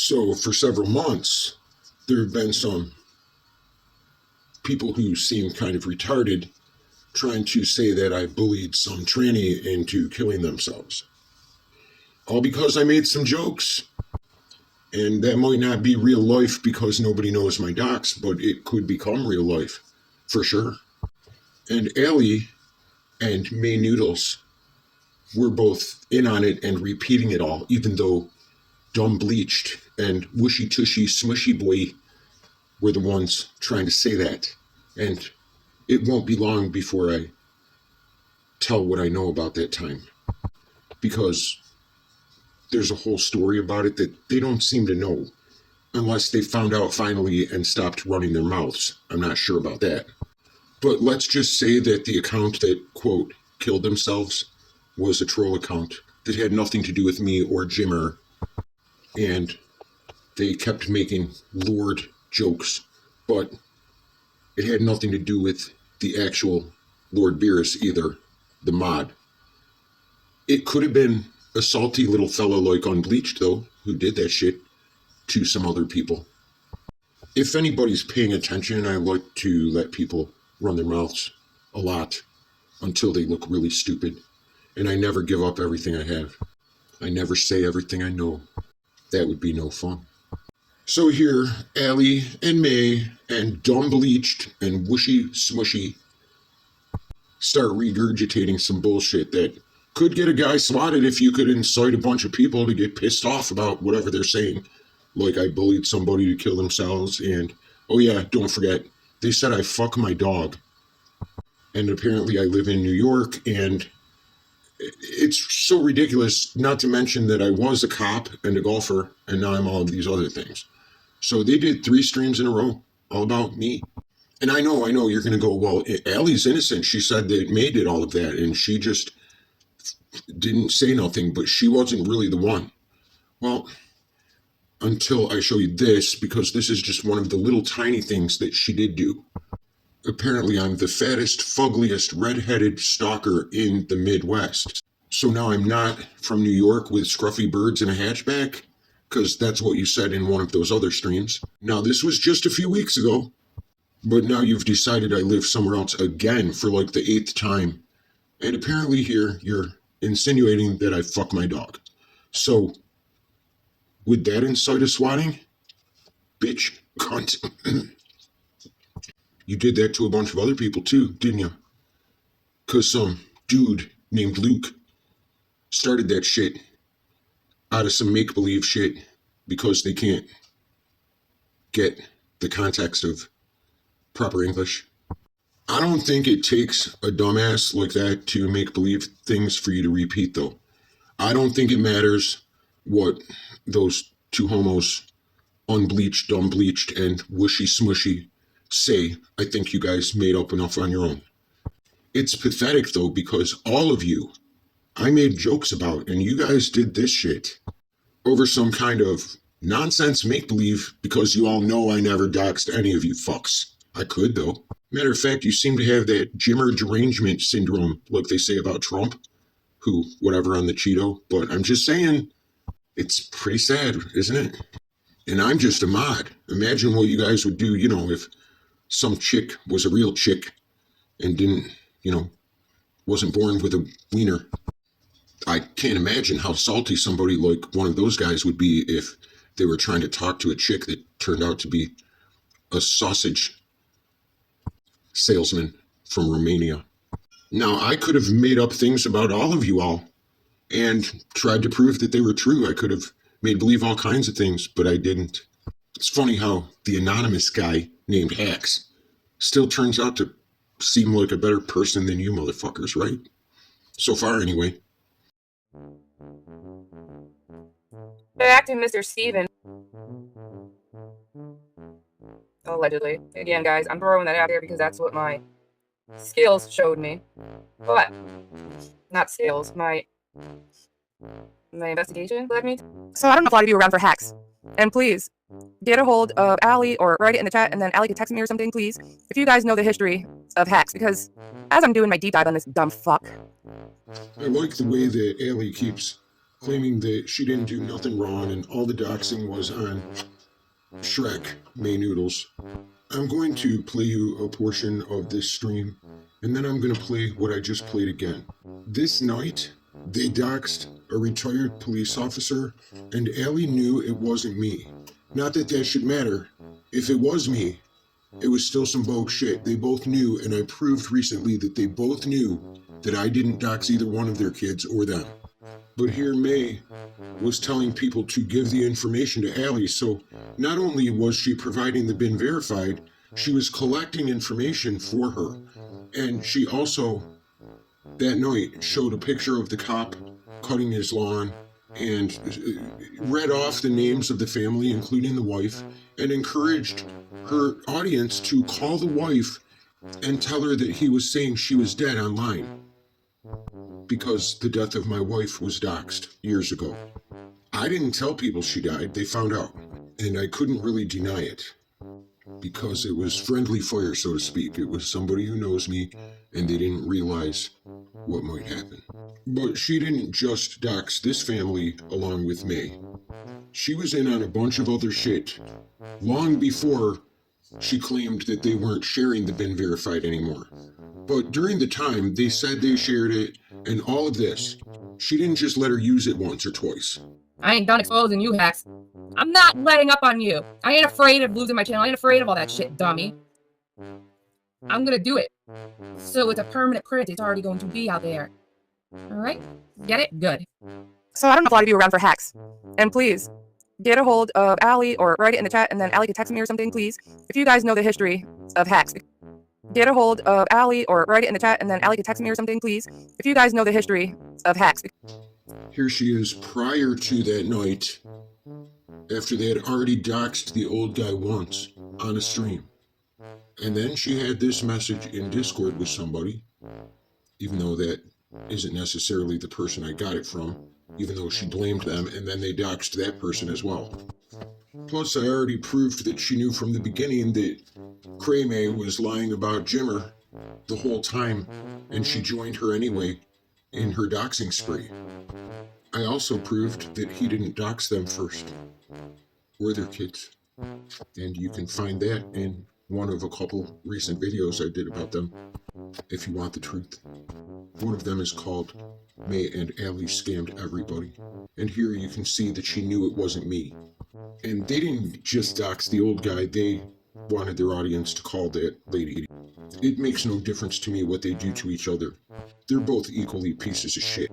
So for several months, there have been some people who seem kind of retarded trying to say that I bullied some tranny into killing themselves. All because I made some jokes. And that might not be real life because nobody knows my docs, but it could become real life, for sure. And Alli and May Noodles were both in on it and repeating it all, even though Dumb Bleached and Whooshy Tushy Smushy Boy were the ones trying to say that. And it won't be long before I tell what I know about that time. Because there's a whole story about it that they don't seem to know. Unless they found out finally and stopped running their mouths. I'm not sure about that. But let's just say that the account that, quote, killed themselves was a troll account that had nothing to do with me or Jimmer. And they kept making Lord jokes. But it had nothing to do with the actual Lord Beerus either, the mod. It could have been a salty little fella like Unbleached, though, who did that shit to some other people. If anybody's paying attention, I like to let people run their mouths a lot until they look really stupid. And I never give up everything I have. I never say everything I know. That would be no fun. So here, Alli and May and Dumb Bleached and Whooshy Smushy start regurgitating some bullshit that could get a guy swatted if you could incite a bunch of people to get pissed off about whatever they're saying. Like I bullied somebody to kill themselves and, oh yeah, don't forget, they said I fuck my dog. And apparently I live in New York and it's so ridiculous, not to mention that I was a cop and a golfer and now I'm all of these other things. So they did 3 streams in a row, all about me. And I know you're going to go, well, Allie's innocent. She said that May did all of that and she just didn't say nothing, but she wasn't really the one. Well, until I show you this, because this is just one of the little tiny things that she did do. Apparently, I'm the fattest, fuggliest, red-headed stalker in the Midwest. So now I'm not from New York with scruffy birds and a hatchback, because that's what you said in one of those other streams. Now, this was just a few weeks ago, but now you've decided I live somewhere else again for like the 8th time. And apparently here, you're insinuating that I fuck my dog. So, would that incite a swatting? Bitch, cunt. You did that to a bunch of other people too, didn't you? Because some dude named Luke started that shit out of some make-believe shit because they can't get the context of proper English. I don't think it takes a dumbass like that to make believe things for you to repeat, though. I don't think it matters what those 2 homos, Unbleached, Dumb Bleached, and Whooshy Smushy, say. I think you guys made up enough on your own. It's pathetic, though, because all of you, I made jokes about, and you guys did this shit over some kind of nonsense make-believe because you all know I never doxed any of you fucks. I could, though. Matter of fact, you seem to have that Jimmer derangement syndrome, like they say about Trump, who, whatever on the Cheeto, but I'm just saying, it's pretty sad, isn't it? And I'm just a mod. Imagine what you guys would do, if some chick was a real chick and didn't, wasn't born with a wiener. I can't imagine how salty somebody like one of those guys would be if they were trying to talk to a chick that turned out to be a sausage salesman from Romania. Now, I could have made up things about all of you all and tried to prove that they were true. I could have made believe all kinds of things, but I didn't. It's funny how the anonymous guy named Hacks still turns out to seem like a better person than you motherfuckers, right? So far, anyway. Back to Mr. Steven. Allegedly. Again, guys, I'm throwing that out here because that's what my skills showed me. But, not skills, my investigation led me to. So I don't know if a lot of you are around for hacks. And please, get a hold of Alli or write it in the chat and then Alli can text me or something, please. If you guys know the history of hacks, because as I'm doing my deep dive on this dumb fuck. I like the way that Alli keeps claiming that she didn't do nothing wrong and all the doxing was on Shrek May Noodles. I'm going to play you a portion of this stream, and then I'm going to play what I just played again. This night, they doxed a retired police officer, and Alli knew it wasn't me. Not that that should matter. If it was me, it was still some bogue shit. They both knew, and I proved recently that they both knew that I didn't dox either one of their kids or them. But here May was telling people to give the information to Alli, so not only was she providing the bin verified, she was collecting information for her. And she also, that night, showed a picture of the cop cutting his lawn and read off the names of the family, including the wife, and encouraged her audience to call the wife and tell her that he was saying she was dead online because the death of my wife was doxed years ago. I didn't tell people she died, they found out, and I couldn't really deny it because it was friendly fire, so to speak. It was somebody who knows me, and they didn't realize what might happen. But she didn't just dox this family along with me. She was in on a bunch of other shit long before she claimed that they weren't sharing the bin verified anymore. But during the time, they said they shared it, and all of this, she didn't just let her use it once or twice. I ain't done exposing you, Hacks. I'm not letting up on you. I ain't afraid of losing my channel. I ain't afraid of all that shit, dummy. I'm gonna do it. So it's a permanent print. It's already going to be out there. Alright? Get it? Good. So I don't know if a lot of you are around for Hacks. And please, get a hold of Alli or write it in the chat, and then Alli can text me or something, please. If you guys know the history of Hacks. Get a hold of Alli or write it in the chat, and then Alli can text me or something, please. If you guys know the history of Hacks. Here she is prior to that night, after they had already doxed the old guy once on a stream. And then she had this message in Discord with somebody, even though that isn't necessarily the person I got it from, even though she blamed them, and then they doxed that person as well. Plus, I already proved that she knew from the beginning that Creme was lying about Jimmer the whole time, and she joined her anyway in her doxing spree. I also proved that he didn't dox them first, or their kids. And you can find that in one of a couple recent videos I did about them, if you want the truth. One of them is called May and Alli Scammed Everybody. And here you can see that she knew it wasn't me. And they didn't just dox the old guy, they wanted their audience to call that lady. It makes no difference to me what they do to each other. They're both equally pieces of shit.